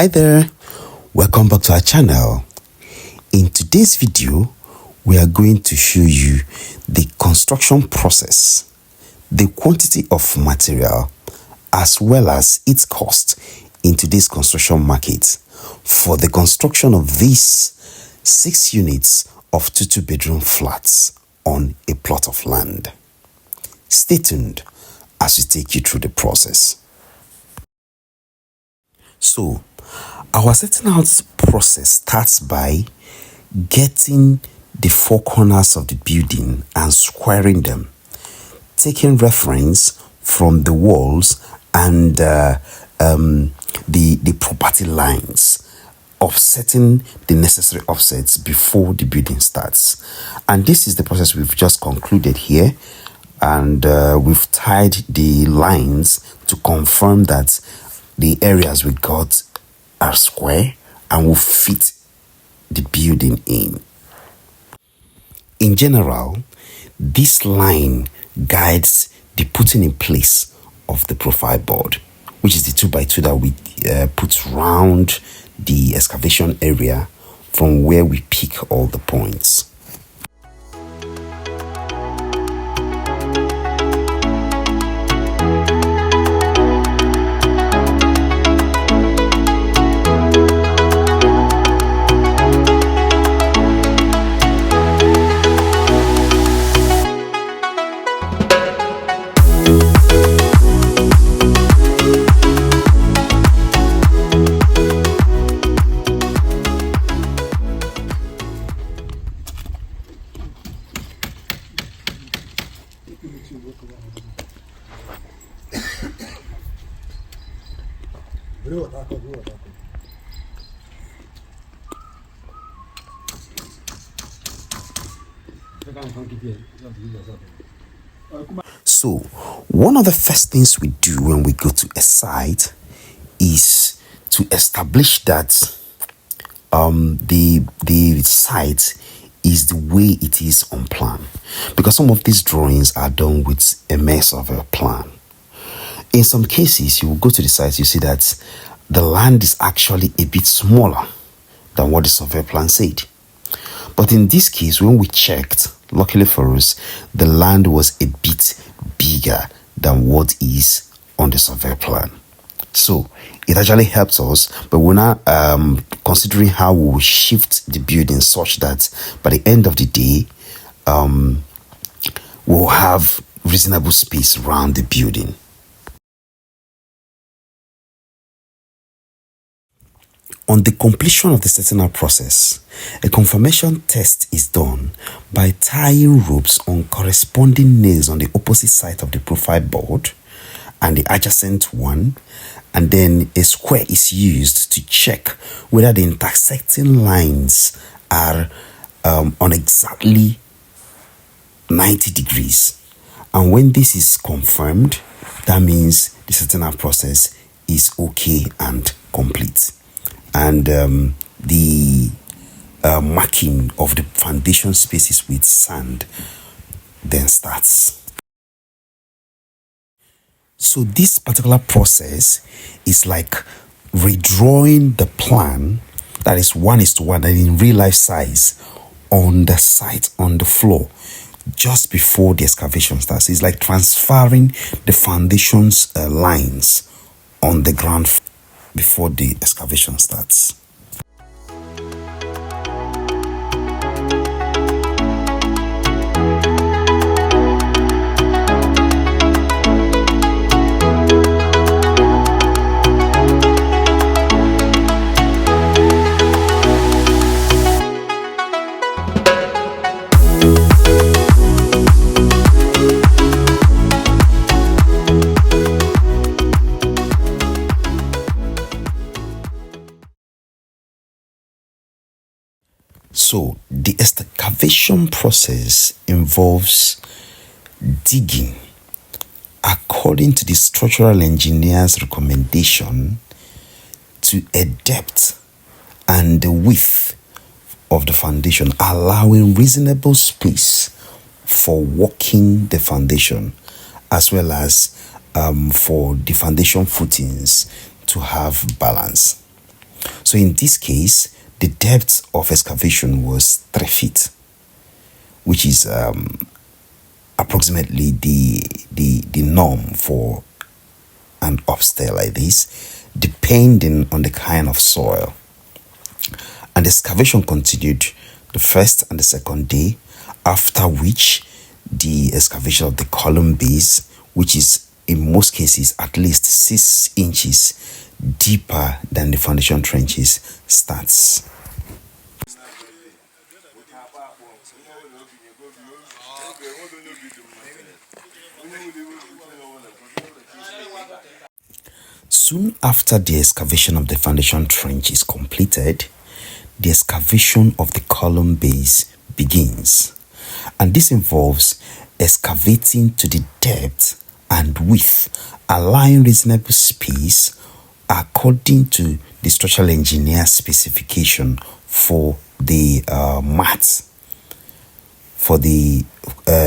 Hi there, welcome back to our channel. In today's video, we are going to show you the construction process, the quantity of material, as well as its cost in today's construction market for the construction of these 6 units of 2-bedroom flats on a plot of land. Stay tuned as we take you through the process. So, our setting out process starts by getting the 4 corners of the building and squaring them, taking reference from the walls and the property lines, offsetting the necessary offsets before the building starts. And this is the process we've just concluded here, and we've tied the lines to confirm that the areas we got are square and will fit the building in. In general, this line guides the putting in place of the profile board, which is the 2x2 that we put round the excavation area from where we pick all the points. So, one of the first things we do when we go to a site is to establish that the site is the way it is on plan, because some of these drawings are done with a mess of a plan. In some cases, you will go to the site, you see that the land is actually a bit smaller than what the survey plan said. But in this case, when we checked, luckily for us, the land was a bit bigger than what is on the survey plan. So it actually helps us, but we're not considering how we will shift the building such that by the end of the day, we'll have reasonable space around the building. On the completion of the setting out process, a confirmation test is done by tying ropes on corresponding nails on the opposite side of the profile board and the adjacent one, and then a square is used to check whether the intersecting lines are on exactly 90 degrees. And when this is confirmed, that means the setting out process is okay and complete. And the marking of the foundation spaces with sand then starts. So this particular process is like redrawing the plan, that is 1:1 and in real life size, on the site, on the floor, just before the excavation starts. It's like transferring the foundation's lines on the ground before the excavation starts. So the excavation process involves digging according to the structural engineer's recommendation to a depth and the width of the foundation, allowing reasonable space for walking the foundation, as well as for the foundation footings to have balance. So in this case, the depth of excavation was 3 feet, which is approximately the norm for an upstair like this, depending on the kind of soil. And the excavation continued the first and the second day, after which the excavation of the column base, which is in most cases at least 6 inches deeper than the foundation trenches, starts. Soon after the excavation of the foundation trench is completed, the excavation of the column base begins. And this involves excavating to the depth and width, allowing reasonable space according to the structural engineer specification for the mats, for the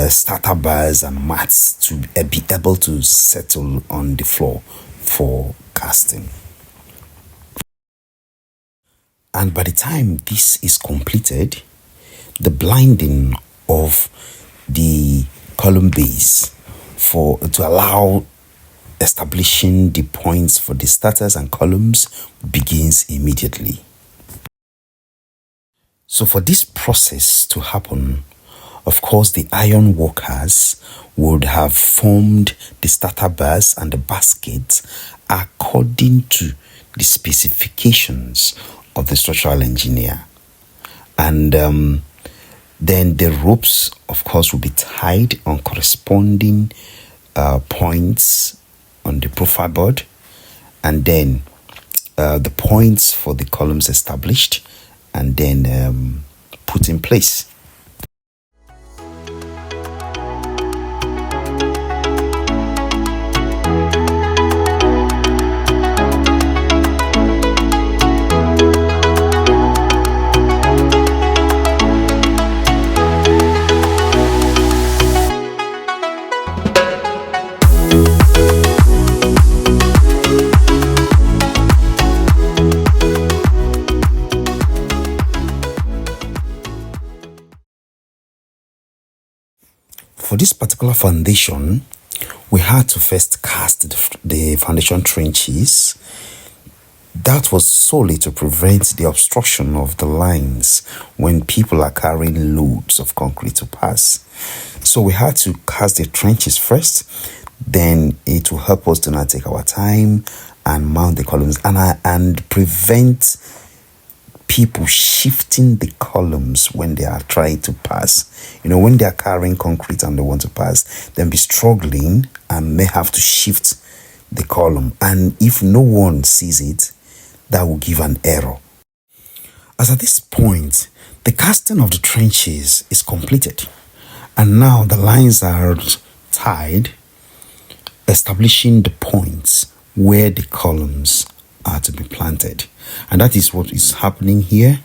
starter bars and mats to be able to settle on the floor for casting. And by the time this is completed, the blinding of the column base to allow establishing the points for the starters and columns begins immediately. So for this process to happen, of course, the iron workers would have formed the starter bars and the baskets according to the specifications of the structural engineer. And then the ropes, of course, will be tied on corresponding points on the profile board, and then the points for the columns established and then put in place. For this particular foundation, we had to first cast the foundation trenches. That was solely to prevent the obstruction of the lines when people are carrying loads of concrete to pass. So we had to cast the trenches first, then it will help us to not take our time and mount the columns and prevent people shifting the columns when they are trying to pass. You know, when they are carrying concrete and they want to pass, then be struggling and may have to shift the column. And if no one sees it, that will give an error. As at this point, the casting of the trenches is completed. And now the lines are tied, establishing the points where the columns are to be planted. And that is what is happening here.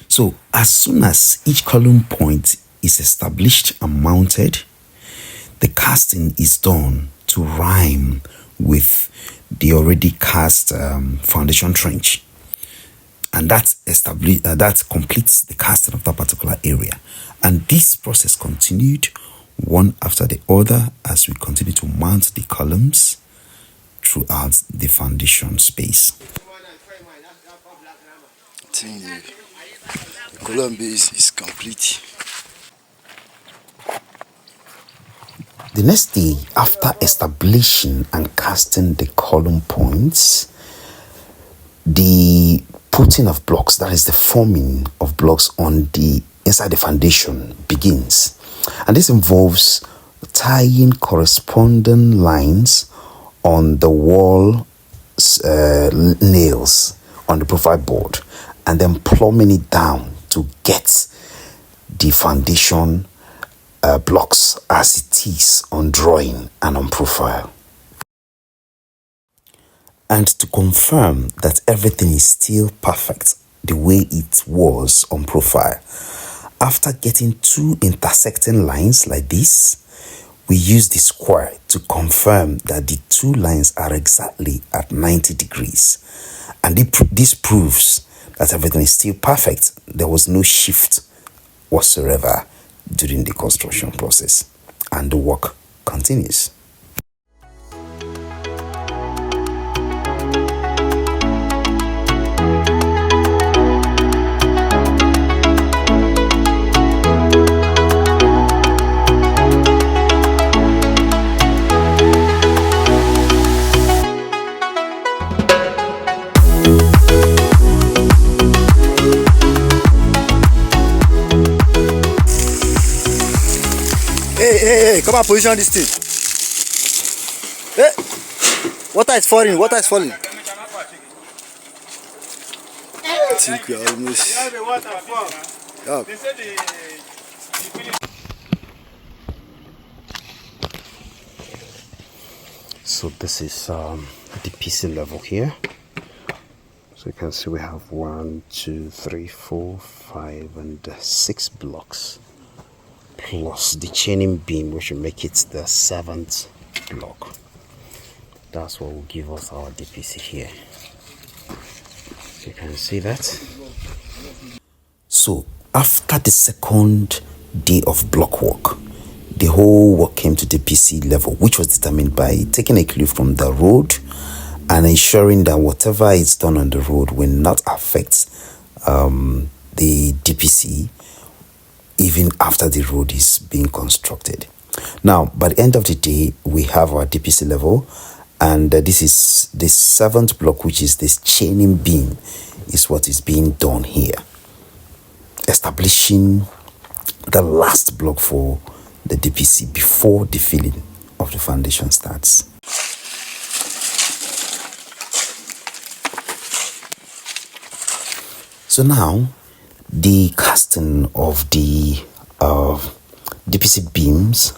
So as soon as each column point is established and mounted, the casting is done to rhyme with the already cast foundation trench. And that completes the casting of that particular area. And this process continued one after the other as we continue to mount the columns throughout the foundation space. The column base is complete. The next day, after establishing and casting the column points, the putting of blocks, that is the forming of blocks on the inside the foundation, begins. And this involves tying corresponding lines on the wall nails on the profile board and then plumbing it down to get the foundation blocks as it is on drawing and on profile. And to confirm that everything is still perfect the way it was on profile, after getting two intersecting lines like this, we use the square to confirm that the two lines are exactly at 90 degrees. And this proves that everything is still perfect. There was no shift whatsoever during the construction process, and the work continues. Hey, come on, position this thing. Hey, water is falling, water is falling. I think we are almost. Yeah. So this is the PC level here. So you can see we have 1, 2, 3, 4, 5, and 6 blocks, plus the chaining beam, which will make it the 7th block. That's what will give us our DPC here. So you can see that. So after the second day of block work, the whole work came to DPC level, which was determined by taking a clue from the road and ensuring that whatever is done on the road will not affect the DPC even after the road is being constructed. Now, by the end of the day, we have our DPC level, and this is the 7th block, which is this chaining beam, is what is being done here, establishing the last block for the DPC before the filling of the foundation starts. So now, the casting of the DPC beams,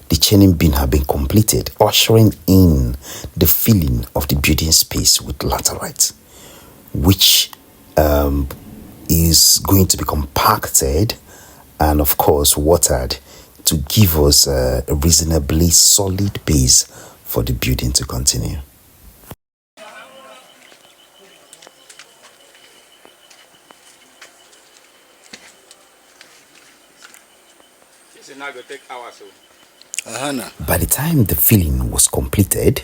the chaining beam, have been completed, ushering in the filling of the building space with laterite, which is going to be compacted and, of course, watered to give us a reasonably solid base for the building to continue. By the time the filling was completed,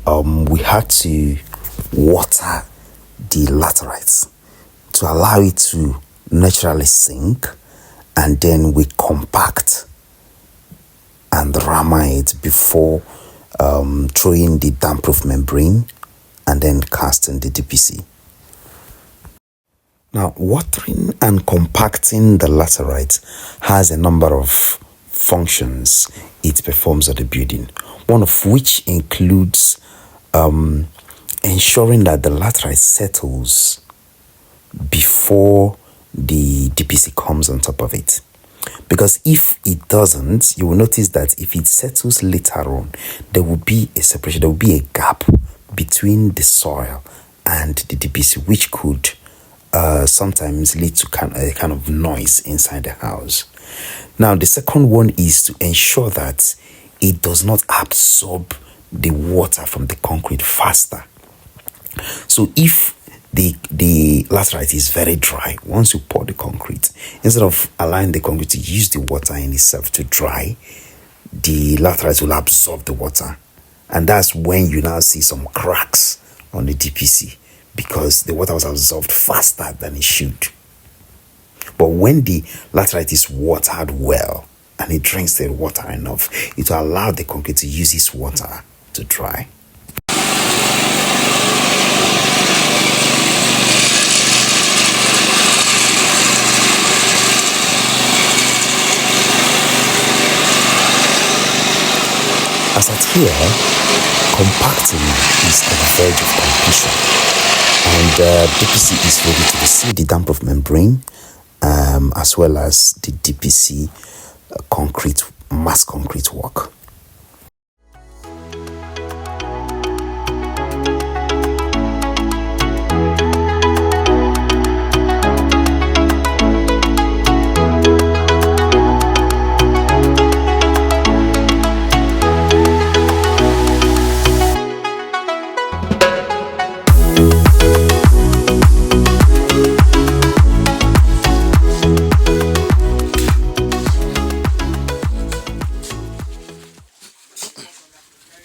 we had to water the laterites to allow it to naturally sink, and then we compact and rammer it before throwing the damp-proof membrane and then casting the DPC. Now, watering and compacting the laterite has a number of functions it performs at the building, one of which includes ensuring that the laterite settles before the DPC comes on top of it. Because if it doesn't, you will notice that if it settles later on, there will be a separation, there will be a gap between the soil and the DPC, which could sometimes lead to a kind of noise inside the house. Now, the second one is to ensure that it does not absorb the water from the concrete faster. So if the laterite is very dry, once you pour the concrete, instead of allowing the concrete to use the water in itself to dry, the laterite will absorb the water. And that's when you now see some cracks on the DPC, because the water was absorbed faster than it should. But when the laterite is watered well and it drinks the water enough, it will allow the concrete to use its water to dry. As at here, compacting is at the verge of completion. And DPC is ready to receive the damp-proof membrane, as well as the DPC concrete, mass concrete work.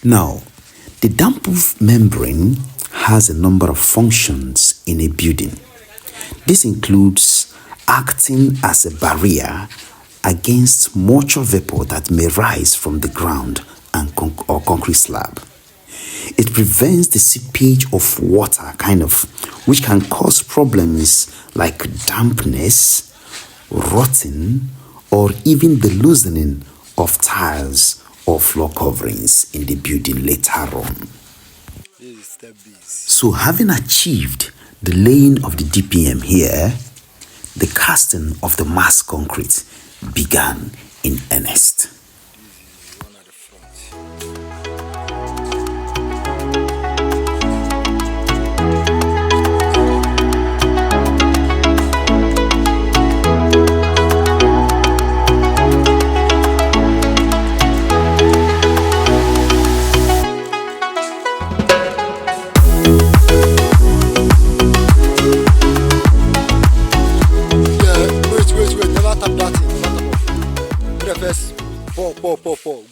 Now, the damp-proof membrane has a number of functions in a building. This includes acting as a barrier against moisture vapor that may rise from the ground or concrete slab. It prevents the seepage of water, which can cause problems like dampness, rotting, or even the loosening of tiles or floor coverings in the building later on. So, having achieved the laying of the DPM here, the casting of the mass concrete began in earnest.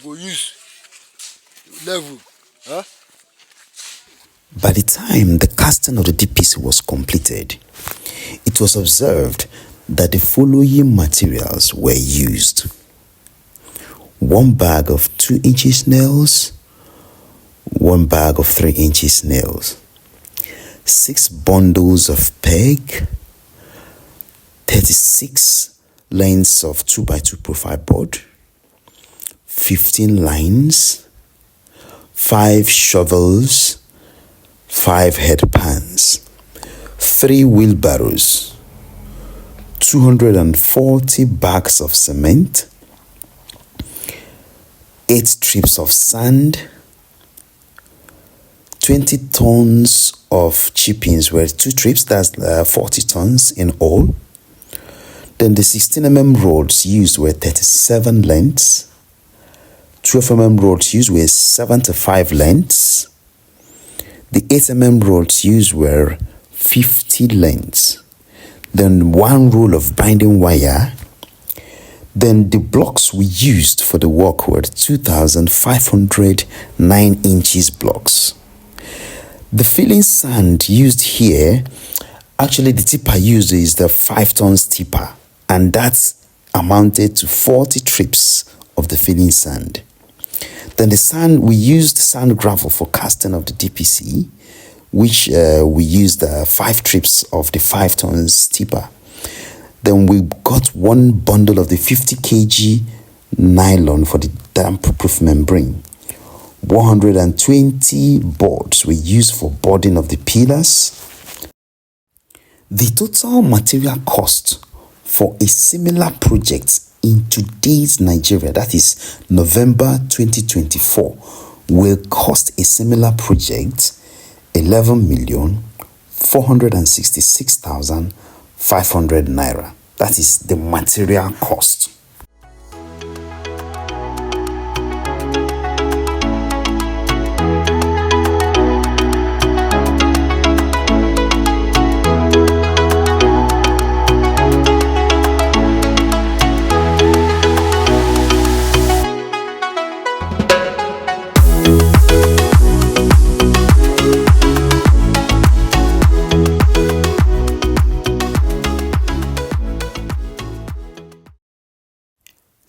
Go use level. Huh? By the time the casting of the DPC was completed, it was observed that the following materials were used: 1 bag of 2 inches nails, 1 bag of 3 inches nails, 6 bundles of peg, 36 lengths of 2x2 profile board, 15 lines, 5 shovels, 5 head pans, 3 wheelbarrows, 240 bags of cement, 8 strips of sand, 20 tons of chippings were 2 trips, that's 40 tons in all. Then the 16mm rods used were 37 lengths. 12mm rods used were 75 lengths. The 8mm rods used were 50 lengths. Then 1 roll of binding wire. Then the blocks we used for the work were 2,500 9-inch blocks. The filling sand used here, actually the tipper used is the 5 tons tipper, and that amounted to 40 trips of the filling sand. Then the sand, we used sand gravel for casting of the DPC, which we used 5 trips of the 5 tons tipper. Then we got 1 bundle of the 50 kg nylon for the damp-proof membrane. 120 boards were used for boarding of the pillars. The total material cost for a similar project in today's Nigeria, that is November 2024, will cost a similar project 11,466,500 naira. That is the material cost.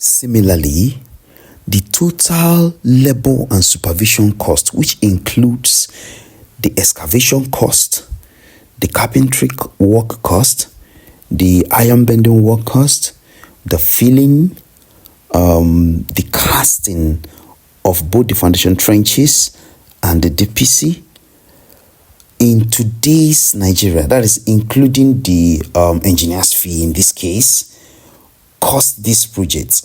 Similarly, the total labor and supervision cost, which includes the excavation cost, the carpentry work cost, the iron bending work cost, the filling, the casting of both the foundation trenches and the DPC, in today's Nigeria, that is including the engineer's fee in this case, cost this project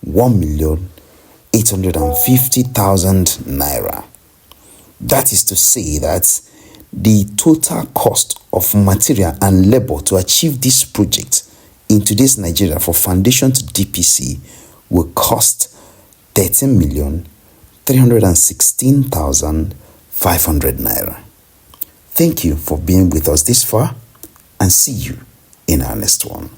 1,850,000 naira. That is to say that the total cost of material and labor to achieve this project in today's Nigeria for foundation to DPC will cost 13,316,500 naira. Thank you for being with us this far, and see you in our next one.